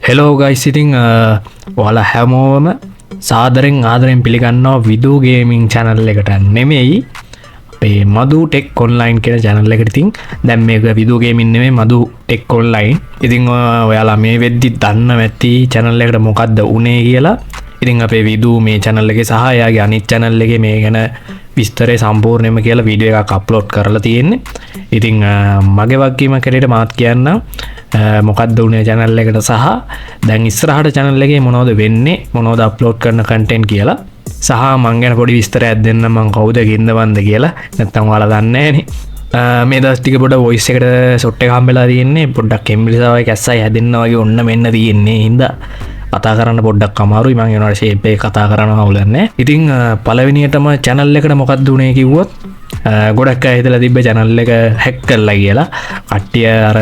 Hello guys ඉතින් ඔයාලා හැමෝම සාදරෙන් ආදරෙන් පිළිගන්නවා විඩියෝ ගේමින් channel එකට නෙමෙයි අපේ මදු ටෙක් ඔන්ලයින් කියන channel එකට. ඉතින් දැන් මේක විඩියෝ ගේමින් නෙමෙයි මදු ටෙක් ඔන්ලයින්. ඉතින් ඔයාලා මේ වෙද්දි දන්න ඇති channel එකට මොකද්ද උනේ කියලා. ඉතින් අපේ විඩියෝ මේ channel එකේ සහ එයාගේ අනිත් channel එකේ මේ ගැන විස්තරේ සම්පූර්ණයෙන්ම කියලා වීඩියෝ එකක් අප්ලෝඩ් කරලා තියෙන්නේ. ඉතින් මගේ වගකීමක් හැටියට මාත් කියන්න මොකක්ද උනේ channel එකට සහ දැන් ඉස්සරහට channel එකේ මොනවද වෙන්නේ මොනවද අප්ලෝඩ් කරන content කියලා සහ මං ගැන පොඩි විස්තරයක් දෙන්න මං කවුද ගින්දවන්ද කියලා නැත්නම් ඔයාලා දන්නේ නැහනේ. මේ දවස් ටික පොඩ වොයිස් එකට ෂොට් එක හම්බෙලා තියෙන්නේ පොඩ්ඩක් එම්බිලිසාවයි කැස්සයි හැදෙන්න වගේ ඔන්න මෙන්න තියෙන්නේ හින්දා කතා කරන්න පොඩ්ඩක් අමාරුයි. මම ඒනට ෂේප් එක කතා කරනවා අවුලන්නේ. ඉතින් පළවෙනියටම channel එකට මොකක්ද උනේ කිව්වොත් ගොඩක් අය හිතලා තිබ්බ channel එක හැක් කරලා කියලා. කට්ටිය අර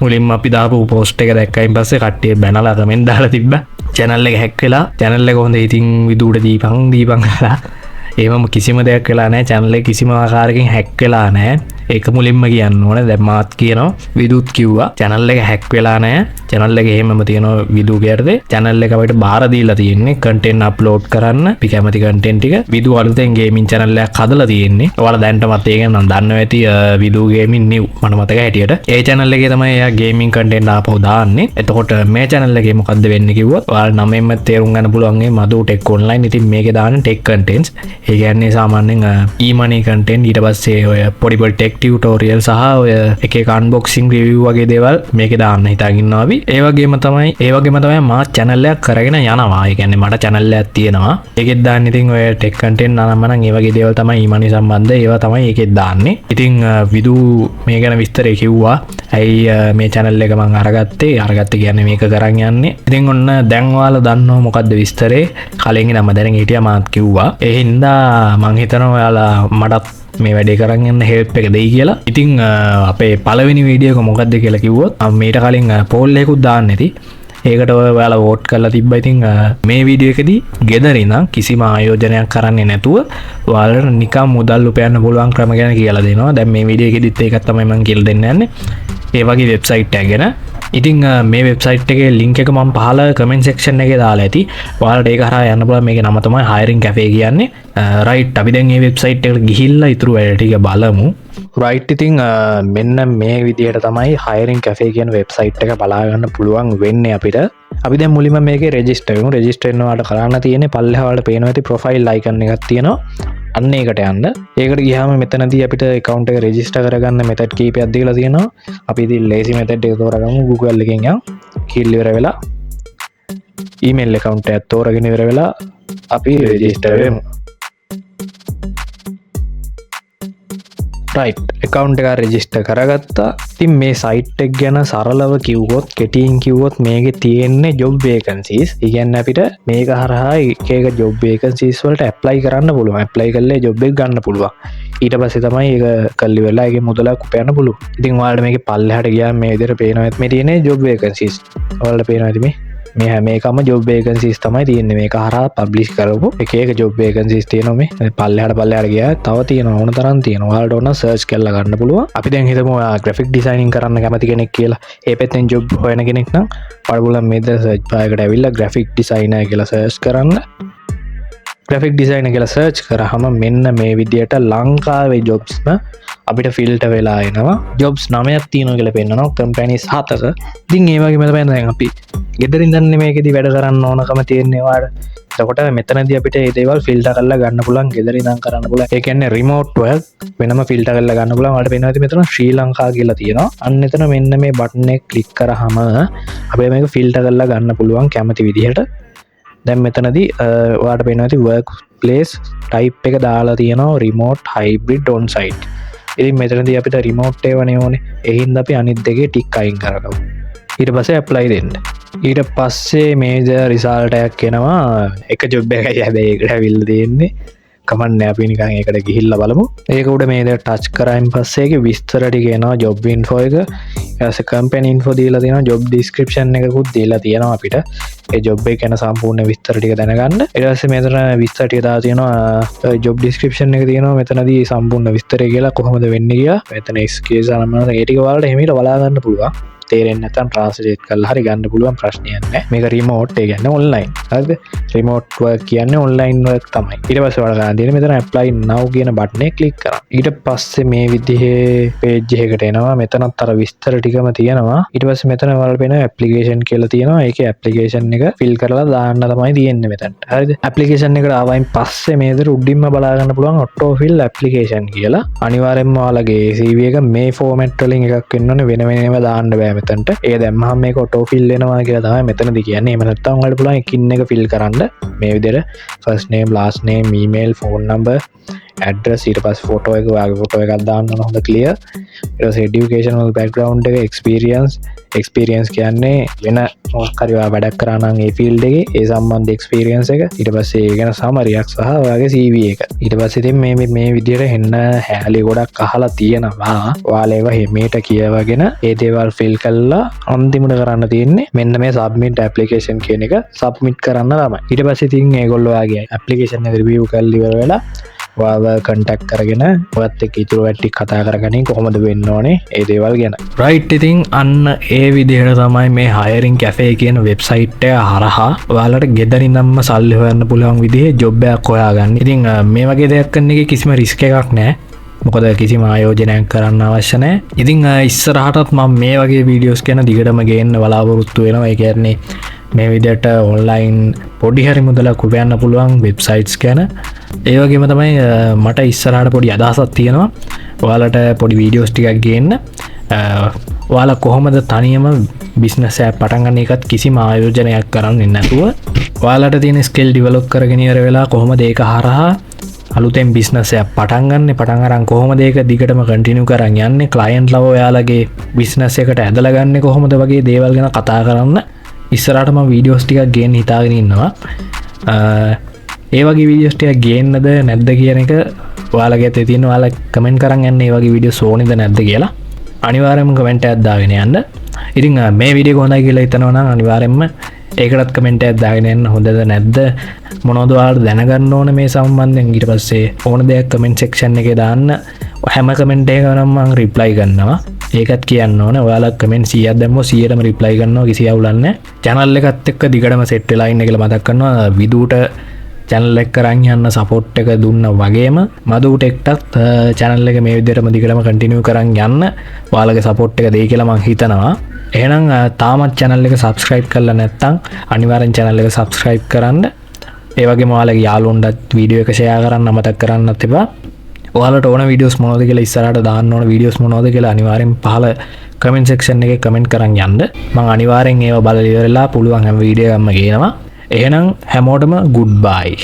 මුලින්ම අපි දාපු පෝස්ට් එක දැක්කයින් පස්සේ කට්ටිය බැනලා කමෙන්ට් දාලා තිබ්බා channel එක හැක් වෙලා. channel එක හොඳ ඉතින් විදුඩ දීපන් කරලා ඒවම කිසිම දෙයක් වෙලා නැහැ. channel එක කිසිම ආකාරයකින් හැක් වෙලා නැහැ. ඒක මුලින්ම කියන්න ඕනේ. දැන් මාත් කියනවා විදුත් කිව්වා channel එක හැක් වෙලා නැහැ. channel එක එහෙමම තියෙනවා විදු කැරදේ. channel එක අපිට බාර දීලා තියෙන්නේ content upload කරන්න. අපි කැමති content ටික විදු අලුතෙන් gaming channel එකක් හදලා තියෙන්නේ. ඔයාලා දැනටමත් ඒක නම් දන්නවා ඇති විදු gaming new මට මතක හැටියට. ඒ channel එකේ තමයි එයා gaming content ආපහු දාන්නේ. එතකොට මේ channel එකේ මොකද්ද වෙන්නේ කිව්වොත් ඔයාලා නමෙන්ම තේරුම් ගන්න පුළුවන් මේ මදු ටෙක් ඔන්ලයින්. ඉතින් මේකේ දාන්නේ tech contents. ඒ කියන්නේ සාමාන්‍යයෙන් e-money content ඊට පස්සේ ඔය පොඩි පොඩි tech tutorial සහ ඔය එක එක unboxing review වගේ දේවල් මේකේ දාන්න හිතාගෙන ඉන්නවා අපි. ඒ වගේම තමයි මා channel එකක් කරගෙන යනවා. ඒ කියන්නේ මට channel එකක් තියෙනවා. ඒකෙත් දාන්නේ ඉතින් ඔය tech content නම ඒ වගේ දේවල් තමයි e-money සම්බන්ධ ඒවා තමයි ඒකෙත් දාන්නේ. ඉතින් විදු මේ ගැන විස්තරේ කිව්වා. ඇයි මේ channel එක මම අරගත්තේ කියන්නේ මේක කරන් යන්නේ. ඉතින් ඔන්න දැන් ඔයාලා දන්නවා මොකද්ද විස්තරේ. කලින් ඉඳන්ම දැනගෙන හිටියා මාත් කිව්වා. ඒ හින්දා මං හිතනවා ඔයාලා මටත් මේ වැඩේ කරන් යන්න හෙල්ප් එක දෙයි කියලා. ඉතින් අපේ පළවෙනි වීඩියෝ එක මොකක්ද කියලා කිව්වොත් මම මීට කලින් පෝල් එකකුත් දාන්න ඇති. ඒකට ඔයාලා වෝට් කරලා තිබ්බා. ඉතින් මේ වීඩියෝ එකදී ගෙදර ඉඳන් කිසිම ආයෝජනයක් කරන්නේ නැතුව ඔයාලට නිකම් මුදල් උපයන්න පුළුවන් ක්‍රම ගැන කියලා දෙනවා. දැන් මේ වීඩියෝ එකෙදිත් ඒකක් තමයි මම කියලා දෙන්න යන්නේ. ඒ වගේ වෙබ්සයිට් එකක් ගැන. ඉතින් මේ වෙබ්සයිට් එකේ ලින්ක් එක මම පහල කමෙන්ට් සෙක්ෂන් එකේ දාලා ඇති. ඔයාලට ඒක හරහා යන්න පුළුවන්. මේකේ නම තමයි hiring cafe කියන්නේ. රයිට් අපි දැන් මේ වෙබ්සයිට් එකට ගිහිල්ලා ඊටු වැඩ ටික බලමු. රයිට් ඉතින් මෙන්න මේ විදිහට තමයි hiring cafe කියන වෙබ්සයිට් එක බලා ගන්න පුළුවන් වෙන්නේ අපිට. අපි දැන් මුලින්ම මේකේ රෙජිස්ටර් වෙමු. රෙජිස්ටර් වෙනවාට කරන්න තියෙන්නේ පල්ලෙහා වල පේනවා ඇති ප්‍රොෆයිල් අයිකන් එකක් තියෙනවා. අන්න ඒකට යන්න. ඒකට ගියාම මෙතනදී අපිට account එක register කරගන්න method කීපයක් දීලා තියෙනවා. අපි ඉතින් lazy method එක තෝරගමු. Google එකෙන් යන් කිල් ඉවර වෙලා email account එකක් තෝරගෙන ඉවර වෙලා අපි register වෙමු. right account එක register කරගත්තා. ඉතින් මේ site එක ගැන සරලව කිව්වොත් කෙටියෙන් කිව්වොත් මේකේ තියෙන්නේ job vacancies. ඒ කියන්නේ අපිට මේක හරහා එක එක job vacancies වලට apply කරන්න පුළුවන්. apply කරලා job එක ගන්න පුළුවන්. ඊට පස්සේ තමයි ඒක කල්ලි වෙලා ඒකේ මුදලක් උපයන්න පුළුවන්. ඉතින් ඔයාලට මේකේ පල්ලෙහාට ගියාම මේ විදිහට පේනවා මේ තියෙන්නේ job vacancies. ඔයාලට පේනවා ඉතින් මේ හැම එකම job vacancies තමයි තියෙන්නේ. මේක හරහා publish කරපු එක එක job vacancies තියෙනවා මේ පල්ලෙහාට ගියා. තව තියෙනවා ඕන තරම් තියෙනවා. ඔයාලට ඕන search කරලා ගන්න පුළුවන්. අපි දැන් හිතමු ඔයා graphic designing කරන්න කැමති කෙනෙක් කියලා. ඒ පැත්තෙන් job හොයන කෙනෙක් නම් ඔයාලා බලන්න මේ search bar එකට ඇවිල්ලා graphic designer කියලා search කරන්න. graphic designer කියලා search කරාම මෙන්න මේ විදියට ලංකාවේ jobsම අපිට ෆිල්ටර් වෙලා එනවා. jobs 9ක් තියෙනවා කියලා පෙන්නනවා. companies 7ක. ඉතින් ඒ වගේම තමයි දැන් අපි ගෙදර ඉඳන් මේකෙදි වැඩ කරන්න ඕනකම තියෙන්නේ ඔයාලට. එතකොට මෙතනදී අපිට මේ දේවල් ෆිල්ටර් කරලා ගන්න පුළුවන්. ගෙදර ඉඳන් කරන්න පුළුවන්. ඒ කියන්නේ remote work වෙනම ෆිල්ටර් කරලා ගන්න පුළුවන්. ඔයාලට පේනවා මෙතන ශ්‍රී ලංකා කියලා තියෙනවා. අන්න එතන මෙන්න මේ බටන් එක ක්ලික් කරාම අපිට මේක ෆිල්ටර් කරලා ගන්න පුළුවන් කැමති විදිහට. දැන් මෙතනදී ඔයාලට පේනවා ඇති work place type එක දාලා තියෙනවා remote hybrid on site. ඉතින් මෙතනදී අපිට remote ඒවනේ ඕනේ. ඒ හින්දා අපි අනිත් දෙකේ ටික් අයින් කරගමු. ඊට පස්සේ apply දෙන්න. ඊට පස්සේ මේජර් රිසල්ට් එකක් එනවා. එක job එකයි හැබැයි ඒකට ඇවිල්ලා තියෙන්නේ. කමන්නේ අපි නිකන් ඒකට ගිහිල්ලා බලමු. ඒක උඩ මේ දේ ටච් කරායින් පස්සේ ඒකේ විස්තර ටික එනවා job info එක. ඊට පස්සේ company info දීලා තියෙනවා. job description එකකුත් දීලා තියෙනවා අපිට. ඒ ජොබ් එක ගැන සම්පූර්ණ විස්තර ටික දැනගන්න. ඊට පස්සේ මෙතන විස්තර ටික දාලා තියෙනවා ජොබ් ඩිස්ක්‍රිප්ෂන් එක තියෙනවා මෙතනදී සම්පූර්ණ විස්තරය කියලා කොහොමද වෙන්නේ කියලා. මෙතන ස්කිල්ස් අනම්මන ඒ ටික ඔයාලට එහෙම බලා ගන්න පුළුවන්. තේරෙන්නේ නැත්නම් ට්‍රාන්ස්ලේට් කරලා හරි ගන්න පුළුවන් ප්‍රශ්නයක් නැහැ. මේක රිමෝට් ඒ කියන්නේ ඔන්ලයින්. හරිද? රිමෝට් වර්ක් කියන්නේ ඔන්ලයින් වර්ක් තමයි. ඊට පස්සේ ඔයාලා ගන්න තියෙන්නේ මෙතන apply now කියන බටන් එක ක්ලික් කරන්න. ඊට පස්සේ මේ විදිහේ page එකකට එනවා. මෙතනත් අර විස්තර ටිකම තියෙනවා. ඊට පස්සේ මෙතන ඔයාලට වෙන application කියලා තියෙනවා. ඒකේ application එක fill කරලා දාන්න තමයි තියෙන්නේ මෙතනට. හරිද? application එකට ආවයින් පස්සේ මේ විදිහට උඩින්ම බලා ගන්න පුළුවන් auto fill application කියලා. අනිවාර්යෙන්ම ඔයාලගේ CV එක මේ format වලින් එකක් වෙන්න ඕනේ වෙන වෙනම දාන්න බෑ. මෙතනට ඒ දැම්මහම මේක ඔටෝ ෆිල් වෙනවා කියලා තමයි මෙතනදී කියන්නේ. එහෙම නැත්නම් ඔයාලට පුළුවන් එකින් එක ෆිල් කරන්න මේ විදිහට first name last name email phone number address ඊට පස්සේ ෆොටෝ එක ඔයාගේ ෆොටෝ එකක් දාන්න ඕන හොඳ clear. ඊට පස්සේ educational background එක experience කියන්නේ වෙන මොකක් හරි ඔයා වැඩක් කරා නම් ඒ field එකේ ඒ සම්බන්ධ experience එක. ඊට පස්සේ ඒ ගැන summary එකක් සහ ඔයාගේ CV එක. ඊට පස්සේ ඉතින් මේ විදිහට එන්න හැලී ගොඩක් අහලා තියෙනවා. ඔයාලා ඒවා හිමීට කියවගෙන ඒ දේවල් fill කරලා අන්තිමට කරන්න තියෙන්නේ මෙන්න මේ submit application කියන එක submit කරන්න තමයි. ඊට පස්සේ ඉතින් ඒගොල්ලෝ ඔයාගේ application එක review කරලා ඉවර වෙලා ඔයාව කන්ටැක්ට් කරගෙන ඔයත් එක්ක ඉතුරු වැටි කතා කරගනින් කොහොමද වෙන්න ඕනේ ඒ දේවල් ගැන. රයිට් ඉතින් අන්න ඒ විදිහට තමයි මේ hiring cafe කියන වෙබ්සයිට් එක හරහා ඔයාලට ගෙදරින්ම සල්ලි හොයන්න පුළුවන් විදිහේ ජොබ් එකක් හොයාගන්න. ඉතින් මේ වගේ දෙයක් කරන එකේ කිසිම රිස්ක් එකක් නැහැ. මොකද කිසිම ආයෝජනයක් කරන්න අවශ්‍ය නැහැ. ඉතින් ඉස්සරහටත් මම මේ වගේ වීඩියෝස් ගැන දිගටම ගේන්න බලාපොරොත්තු වෙනවා. ඒ කියන්නේ මේ විදිහට ඔන්ලයින් පොඩි හරි මුදලක් උපයන්න පුළුවන් වෙබ්සයිට්ස් ගැන. ඒ වගේම තමයි මට ඉස්සරහට පොඩි අදහසක් තියෙනවා. ඔයාලට පොඩි වීඩියෝස් ටිකක් ගේන්න. ඔයාලා කොහොමද තනියම බිස්නස් එකක් පටන් ගන්න එකත් කිසිම ආයෝජනයක් කරන්නේ නැතුව ඔයාලට තියෙන ස්කිල් ඩෙවලොප් කරගෙන ඉවර වෙලා කොහොමද ඒක හරහා අලුතෙන් බිස්නස් එකක් පටන් ගන්න පටන් අරන් කොහොමද ඒක දිගටම කන්ටිනියු කරන් යන්නේ ක්ලයන්ට් ලව ඔයාලගේ බිස්නස් එකට ඇදලා ගන්න කොහොමද වගේ දේවල් ගැන කතා කරන්න ඉස්සරහට මම වීඩියෝස් ටිකක් ගේන්න හිතාගෙන ඉන්නවා. ඒ වගේ වීඩියෝස් ටිකක් ගේන්නද නැද්ද කියන එක ඔයාලගේ අතේ තියෙන ඔයාලා කමෙන්ට් කරන් යන්න මේ වගේ වීඩියෝස් ඕනේද නැද්ද කියලා අනිවාර්යයෙන්ම කමෙන්ට් එකක් දාගෙන යන්න. ඉතින් මේ වීඩියෝ හොඳයි කියලා හිතනවා නම් අනිවාර්යයෙන්ම ඒකටත් කමෙන්ට් එකක් දාගෙන යන්න. හොඳද නැද්ද මොනවද ඔයාලට දැනගන්න ඕන මේ සම්බන්ධයෙන්. ඊට පස්සේ ඕන දෙයක් කමෙන්ට් සෙක්ෂන් එකේ දාන්න. හැම කමෙන්ට් එකකටම මම රිප්ලයි කරනවා. ඒකත් කියන්න ඕන. ඔයාලා කමෙන්ට් 100ක් දැම්මොත් 100ටම රිප්ලයි කරනවා. කිසි අවුලක් නැහැ. channel එකත් එක්ක දිගටම සෙට් වෙලා ඉන්න කියලා මතක් කරනවා. විදුට channel එක කරන් යන්න support එක දුන්නා වගේම මදු ටෙක්ටත් channel එක මේ විදිහටම දිගටම continue කරන් යන්න ඔයාලගේ support එක දෙයි කියලා මම හිතනවා. එහෙනම් තාමත් channel එක subscribe කරලා නැත්නම් අනිවාර්යෙන් channel එක subscribe කරන්න. ඒ වගේම ඔයාලගේ යාළුවන්ටත් වීඩියෝ එක share කරන්න අමතක කරන්නත් එපා. ඔයාලට ඕන වීඩියෝස් මොනවද කියලා ඉස්සරහට දාන්න ඕන වීඩියෝස් මොනවද කියලා අනිවාර්යෙන් පහළ comment section එකේ comment කරන් යන්න. මම අනිවාර්යෙන් ඒව බලලා ඉවරලා පුළුවන් හැම වීඩියෝ එකක්ම ගේනවා. එහෙනම් හැමෝටම good bye.